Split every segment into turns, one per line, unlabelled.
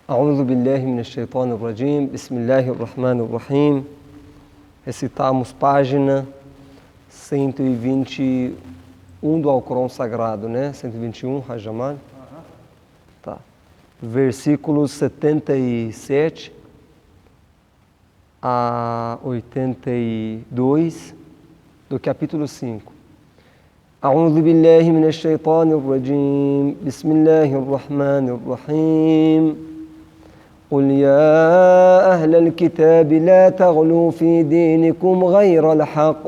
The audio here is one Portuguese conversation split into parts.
A'udhu billahi minash shaitanir rajim. Bismillahir rahmanir rahim. Recitamos página 121 do Alcorão Sagrado, né? 121, Rajamal. Tá. Versículos 77 a 82 do capítulo 5. A'udhu billahi minash shaitanir rajim. Bismillahir rahmanir rahim. قل يا أهل الكتاب لا تغلوا في دينكم غير الحق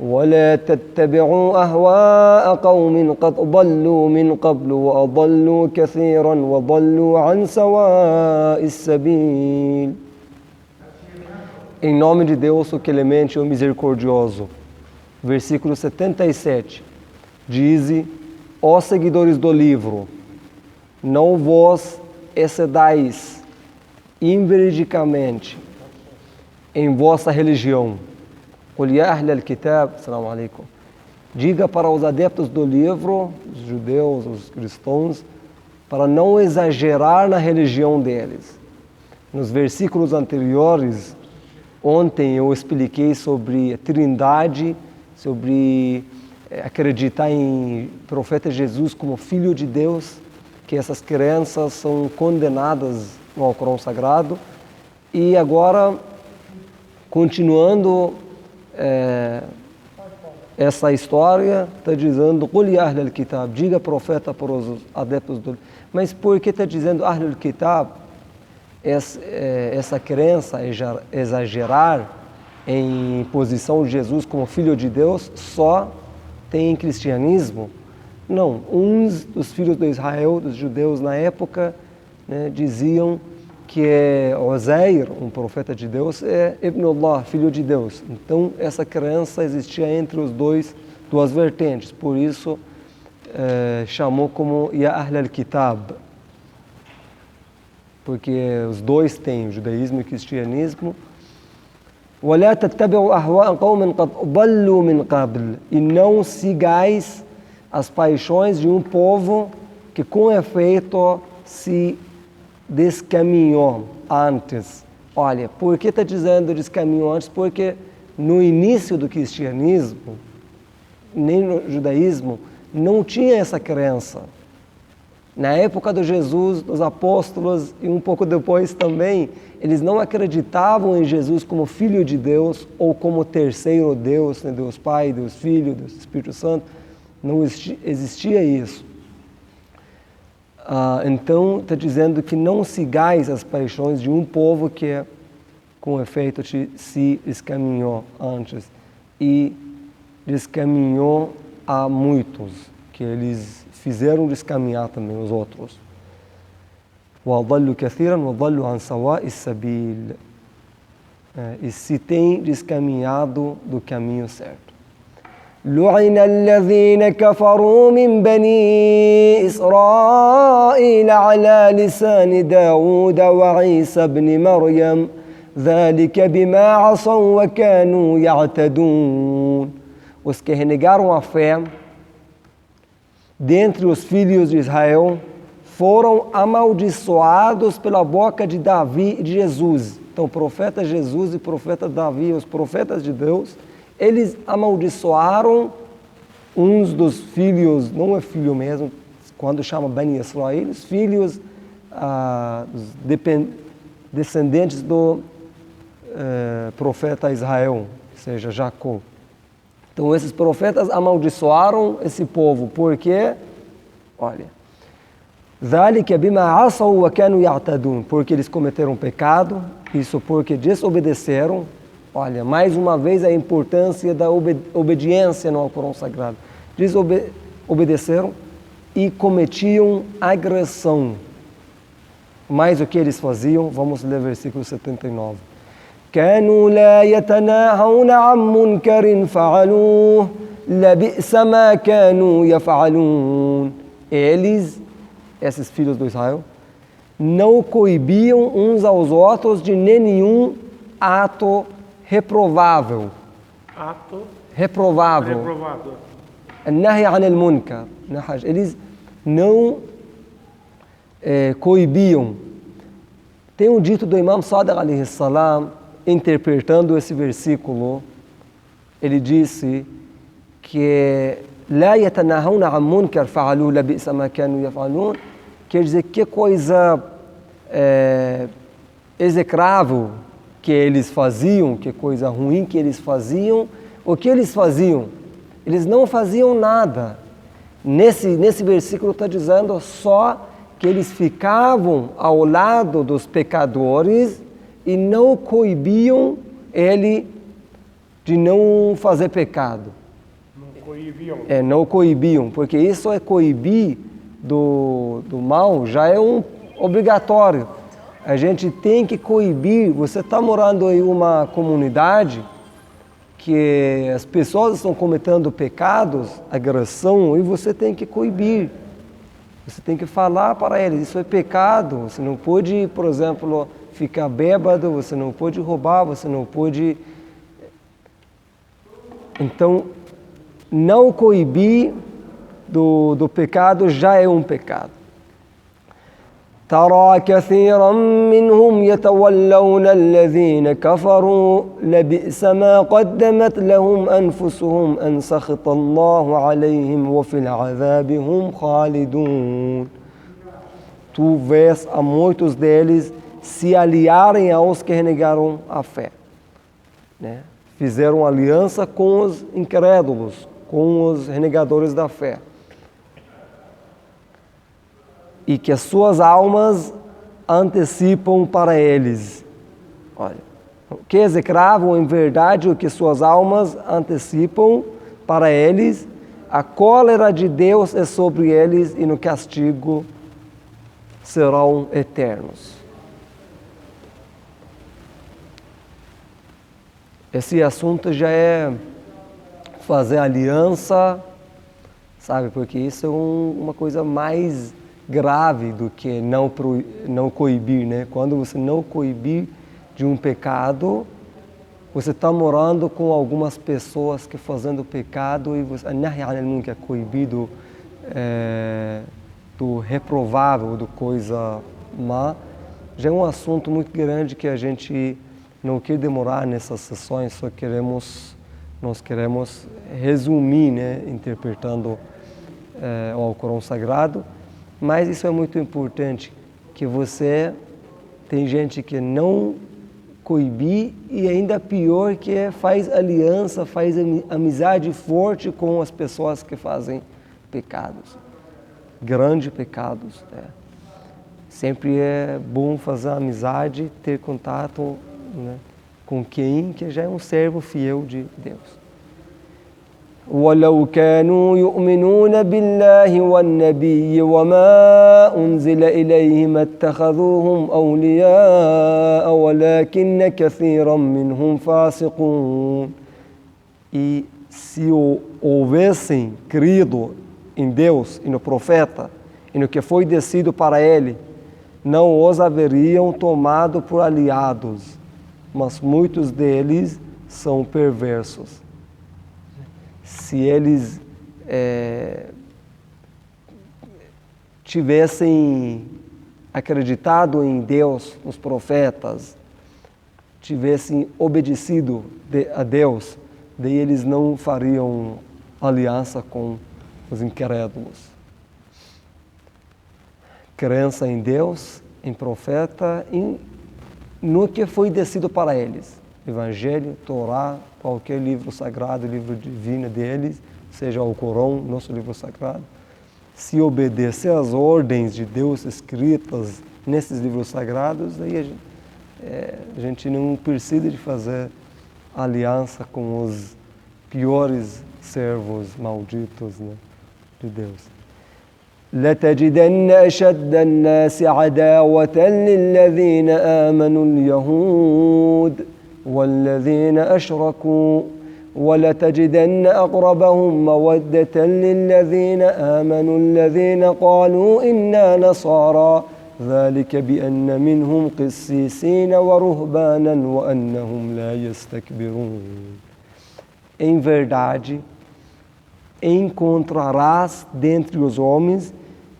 ولا تتبعوا أهواء قوم قد ضلوا من قبل وأضلوا كثيرا وضلوا عن سواء السبيل. Em nome de Deus, o clemente e o misericordioso. Versículo 77. Dize: ó seguidores do livro, não vos excedais inveridicamente em vossa religião. Qul ya ahl al-kitab, assalamu alaikum. Diga para os adeptos do livro, os judeus, os cristãos, para não exagerar na religião deles. Nos versículos anteriores, ontem eu expliquei sobre a Trindade, sobre acreditar em profeta Jesus como Filho de Deus, que essas crenças são condenadas no Alcorão Sagrado. E agora, continuando essa história, está dizendo: Qul ya ahl al-kitab, diga profeta para os adeptos do... Mas por que está dizendo ahl al-kitab? Essa crença, exagerar em posição de Jesus como Filho de Deus, só tem em cristianismo? Não, uns dos filhos de Israel, dos judeus na época, né, diziam que Uzair, um profeta de Deus, é Ibn Allah, filho de Deus. Então, essa crença existia entre os duas vertentes. Por isso, chamou como Ya Ahl al-Kitab. Porque os dois têm, o judaísmo e o cristianismo. وَلَا تَتَّبِعُوا أَهْوَاءَ قَوْمٍ قَدْ ضَلُّوا مِنْ قَبْلٍ. E não sigais as paixões de um povo que com efeito se descaminhou antes. Olha, por que está dizendo descaminhou antes? Porque no início do cristianismo, nem no judaísmo, não tinha essa crença. Na época de Jesus, dos apóstolos e um pouco depois também, eles não acreditavam em Jesus como Filho de Deus ou como terceiro Deus, né? Deus Pai, Deus Filho, Deus Espírito Santo. Não existia isso. Então, está dizendo que não sigais as paixões de um povo que, com efeito, se descaminhou antes. E descaminhou a muitos, que eles fizeram descaminhar também os outros. وَأَضَلُّوا كَثِيرًا وَضَلُّوا عَنْ سَوَاءِ السَّبِيلِ. E se tem descaminhado do caminho certo. لعن الذين كفروا من بني إسرائيل على لسان داود وعيسى بن مريم ذلك بما عصوا وكانوا يعتدون. Os que renegaram a fé dentre os filhos de Israel foram amaldiçoados pela boca de Davi e de Jesus. Então, o profeta Jesus e o profeta Davi, os profetas de Deus, eles amaldiçoaram uns dos filhos, não é filho mesmo, quando chama Bani Israel, os filhos dos descendentes do profeta Israel, ou seja, Jacó. Então esses profetas amaldiçoaram esse povo, porque, olha, ذَلِكَ بِمَا عَصَوْا وَكَانُوا يَعْتَدُونَ, porque eles cometeram pecado, isso porque desobedeceram. Olha, mais uma vez a importância da obediência no Alcorão Sagrado. Desobedeceram e cometiam agressão. Mas o que eles faziam? Vamos ler o versículo 79. كَانُوا لَا يَتَنَاهَوْنَ عَنْ مُنْكَرٍ فَعَلُوهُ لَبِئْسَ مَا كَانُوا يَفْعَلُونَ. Eles, esses filhos do Israel, não coibiam uns aos outros de nenhum ato reprovável.
Ato
Reprovável.
reprovável.
النهي عن المنكر. Eles não coibiam Tem um dito do Imam Sadiq alayhi salam, interpretando esse versículo, ele disse que لا يتناهون عن منكر فعلوه لبئس ما كانوا يفعلون, quer dizer, que coisa execrável que eles faziam, que coisa ruim que eles faziam. O que eles faziam? Eles não faziam nada. Nesse versículo está dizendo só que eles ficavam ao lado dos pecadores e não coibiam ele de não fazer pecado. Não coibiam, porque isso é coibir do mal, já é um obrigatório. A gente tem que coibir. Você está morando em uma comunidade que as pessoas estão cometendo pecados, agressão, e você tem que coibir. Você tem que falar para eles, isso é pecado. Você não pode, por exemplo, ficar bêbado, você não pode roubar, você não pode... Então, não coibir do pecado já é um pecado. ترى كثيرا منهم يتولون الذين كفروا لبئس ما قدمت لهم أنفسهم أن سخط الله عليهم وفي العذاب هم خالدون. Tu vês a muitos deles se aliarem aos que renegaram a fé, né? Fizeram aliança com os incrédulos, com os renegadores da fé. E que as suas almas antecipam para eles. Olha, o que é execrável, em verdade, o que suas almas antecipam para eles, a cólera de Deus é sobre eles e no castigo serão eternos. Esse assunto já é fazer aliança, sabe, porque isso é uma coisa mais grave do que não coibir, né? Quando você não coibir de um pecado, você está morando com algumas pessoas que fazendo pecado e você é coibido do reprovável, do coisa má. Já é um assunto muito grande que a gente não quer demorar nessas sessões, nós queremos resumir, né? Interpretando o Alcorão Sagrado. Mas isso é muito importante, que tem gente que não coibir e ainda pior que faz aliança, faz amizade forte com as pessoas que fazem pecados, grandes pecados, né? Sempre é bom fazer amizade, ter contato, né, com quem que já é um servo fiel de Deus. وَلَوْ كَانُوا يُؤْمِنُونَ بِاللَّهِ وَالنَّبِيِّ وَمَا أُنْزِلَ إِلَيْهِمْ اتَّخَذُوهُمْ أَوْلِيَاءَ وَلَكِنَّ كَثِيرًا مِنْهُمْ فَاسِقُونَ. E se houvessem crido em Deus e no profeta e no que foi descido para ele, não os haveriam tomado por aliados, mas muitos deles são perversos. Se eles tivessem acreditado em Deus, nos profetas, tivessem obedecido a Deus, daí eles não fariam aliança com os incrédulos. Crença em Deus, em profeta, no que foi descido para eles. Evangelho, Torá, qualquer livro sagrado, livro divino deles, seja o Corão, nosso livro sagrado. Se obedecer às ordens de Deus escritas nesses livros sagrados, aí a gente não precisa de fazer aliança com os piores servos malditos, né, de Deus. لتجدن أشد الناس عداوة للذين آمنوا اليهود والذين أشركوا ولتجدن أقربهم مودة للذين آمنوا الذين قالوا إنا نصارى ذلك بأن منهم قسيسين ورهبانا وأنهم لا يستكبرون. Em verdade, encontrarás dentre os homens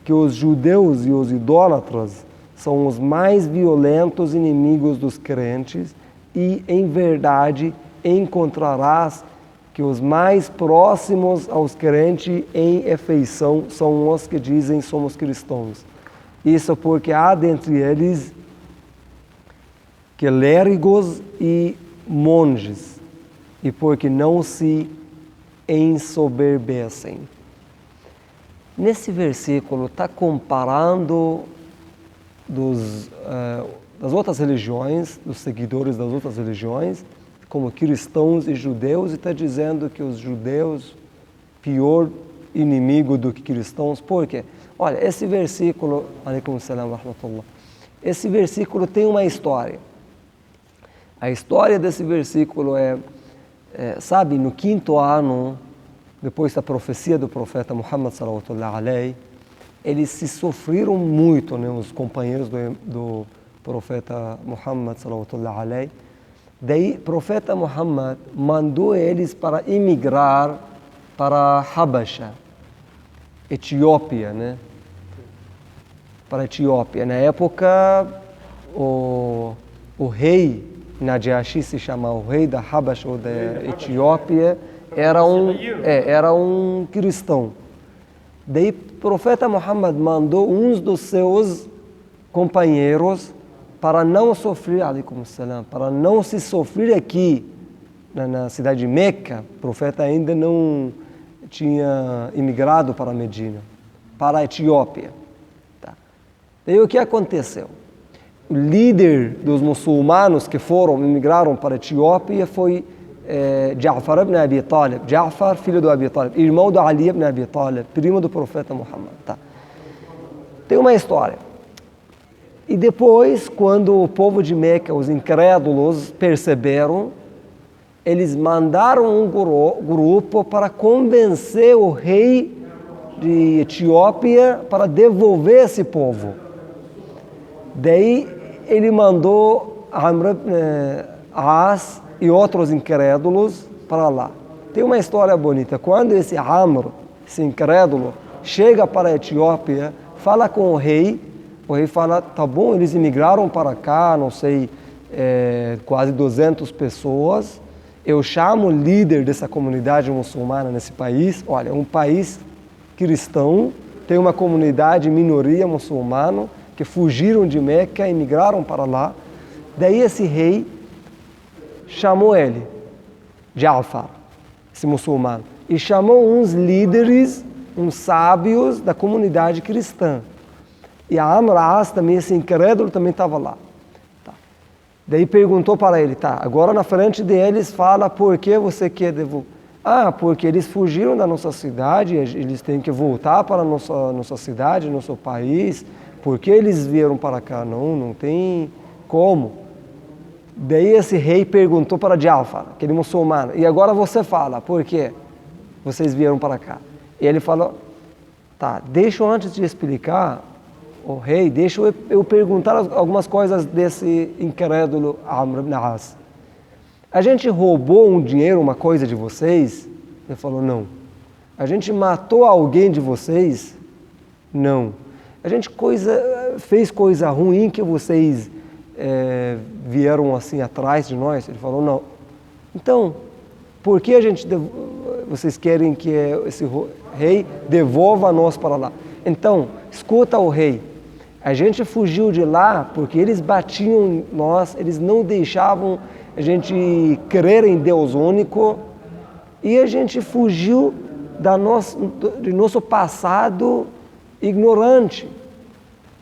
que os judeus e os idólatras são os mais violentos inimigos dos crentes e, em verdade, encontrarás que os mais próximos aos crentes em afeição são os que dizem somos cristãos. Isso porque há dentre eles clérigos e monges, e porque não se ensoberbecem. Nesse versículo está comparando das outras religiões, dos seguidores das outras religiões, como cristãos e judeus, e está dizendo que os judeus, pior inimigo do que cristãos. Por quê? Olha, esse versículo, alaikum salam wa rahmatullah, esse versículo tem uma história. A história desse versículo sabe, no 5º ano, depois da profecia do profeta Muhammad sallallahu alaihi, eles se sofreram muito, né, os companheiros do profeta Muhammad sallallahu alaihi. Daí, o profeta Muhammad mandou eles para emigrar para Habasha, Etiópia, né? Para a Etiópia. Na época, o rei Najashi, se chama o rei da Habasha ou da Etiópia, era um cristão. Daí, o profeta Muhammad mandou uns dos seus companheiros para não sofrer, para não se sofrer aqui na cidade de Meca. O profeta ainda não tinha imigrado para Medina, para a Etiópia. Tá. Daí o que aconteceu? O líder dos muçulmanos que imigraram para a Etiópia foi Ja'far ibn Abi Talib. Ja'far, filho do Abi Talib, irmão do Ali ibn Abi Talib, primo do profeta Muhammad. Tá. Tem uma história. E depois, quando o povo de Meca, os incrédulos, perceberam, eles mandaram um grupo para convencer o rei de Etiópia para devolver esse povo. Daí ele mandou Amr ibn As e outros incrédulos para lá. Tem uma história bonita. Quando esse Amr, esse incrédulo, chega para a Etiópia, fala com o rei fala, tá bom, eles imigraram para cá, não sei, quase 200 pessoas. Eu chamo o líder dessa comunidade muçulmana nesse país. Olha, um país cristão, tem uma comunidade, minoria muçulmana, que fugiram de Meca e migraram para lá. Daí esse rei chamou ele, Ja'far, esse muçulmano, e chamou uns líderes, uns sábios da comunidade cristã. E a Amr As também, esse incrédulo, também estava lá. Tá. Daí perguntou para ele, tá, agora na frente deles fala por que você quer devolver. Porque eles fugiram da nossa cidade, eles têm que voltar para a nossa cidade, nosso país. Por que eles vieram para cá? Não tem como. Daí esse rei perguntou para Ja'far, aquele muçulmano, e agora você fala, por que vocês vieram para cá? E ele falou, tá, deixa eu antes de explicar, o rei, deixa eu perguntar algumas coisas desse incrédulo Amr ibn As. A gente roubou um dinheiro, uma coisa de vocês? Ele falou, não. A gente matou alguém de vocês? Não. A gente fez coisa ruim que vocês vieram assim atrás de nós? Ele falou, não. Então, por que vocês querem que esse rei devolva nós para lá? Então, escuta o rei. A gente fugiu de lá porque eles batiam em nós, eles não deixavam a gente crer em Deus único, e a gente fugiu de nosso passado ignorante.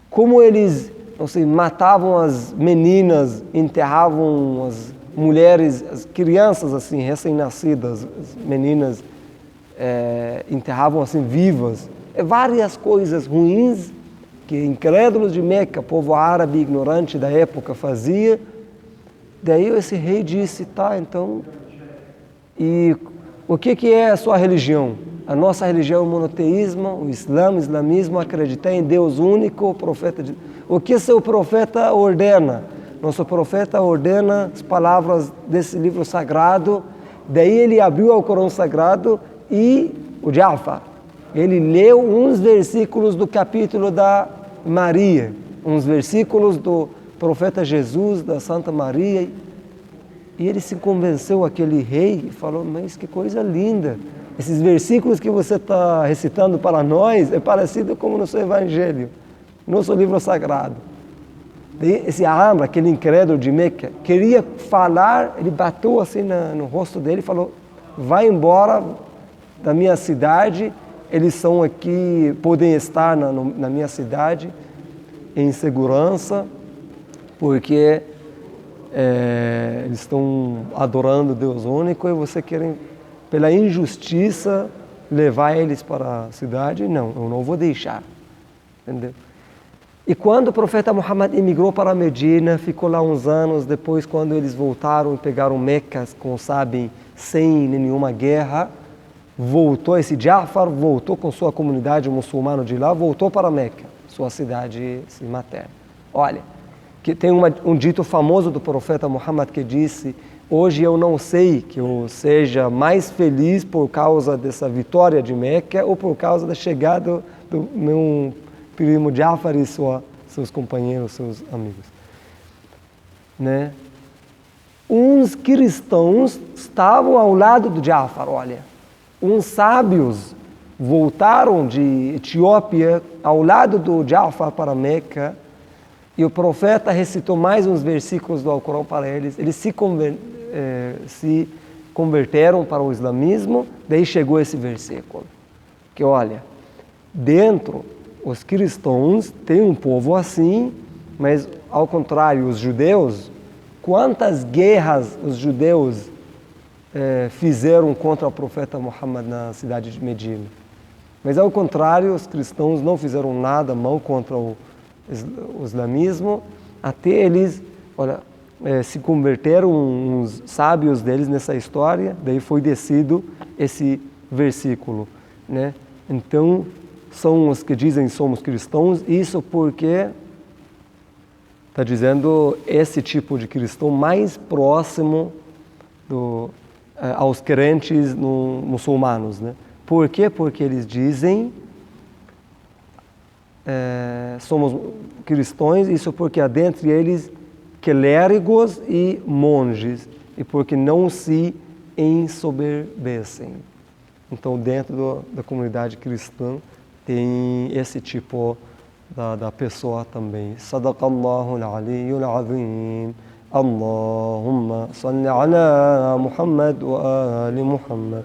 Como eles, não sei, matavam as meninas, enterravam as mulheres, as crianças assim, recém-nascidas, as meninas enterravam assim vivas. Várias coisas ruins que incrédulos de Meca, povo árabe ignorante da época, fazia. Daí esse rei disse, tá, então, e o que é a sua religião? A nossa religião é o monoteísmo, o islamismo, acreditar em Deus único, o profeta de... O que seu profeta ordena? Nosso profeta ordena as palavras desse livro sagrado. Daí ele abriu o Corão Sagrado e o Ja'far, ele leu uns versículos do capítulo da Maria, uns versículos do profeta Jesus, da Santa Maria, e ele se convenceu, aquele rei, e falou, mas que coisa linda, esses versículos que você está recitando para nós é parecido como no seu Evangelho, nosso livro sagrado. E esse Amr, aquele incrédulo de Meca, queria falar, ele bateu assim no rosto dele e falou, vai embora da minha cidade, eles são aqui, podem estar na minha cidade em segurança, porque eles estão adorando Deus único e você quer, pela injustiça, levar eles para a cidade. Não, eu não vou deixar. Entendeu? E quando o profeta Muhammad emigrou para Medina, ficou lá uns anos, depois quando eles voltaram e pegaram Meca, como sabem, sem nenhuma guerra, voltou, esse Ja'far voltou com sua comunidade muçulmana de lá, voltou para Meca, sua cidade materna. Olha, que tem um dito famoso do profeta Muhammad que disse, hoje eu não sei que eu seja mais feliz por causa dessa vitória de Meca ou por causa da chegada do meu primo Ja'far e seus companheiros, seus amigos. Né? Uns cristãos estavam ao lado do Ja'far, olha. Uns sábios voltaram de Etiópia ao lado do Ja'far para Meca e o profeta recitou mais uns versículos do Alcorão para eles. Eles se converteram para o islamismo, daí chegou esse versículo. Que olha, dentro, os cristãos têm um povo assim, mas ao contrário, os judeus, quantas guerras os judeus fizeram contra o profeta Muhammad na cidade de Medina. Mas ao contrário, os cristãos não fizeram nada mal contra o islamismo, até eles, olha, se converteram, uns sábios deles nessa história, daí foi descido esse versículo, né? Então, são os que dizem somos cristãos, isso porque está dizendo esse tipo de cristão mais próximo aos crentes muçulmanos, né? Por quê? Porque eles dizem somos cristãos, isso porque há dentre eles clérigos e monges, e porque não se ensoberbecem. Então, dentro da comunidade cristã, tem esse tipo da pessoa também. Sadaqallahu al-aliyyul azim. Allahumma salli ala Muhammad wa ali Muhammad.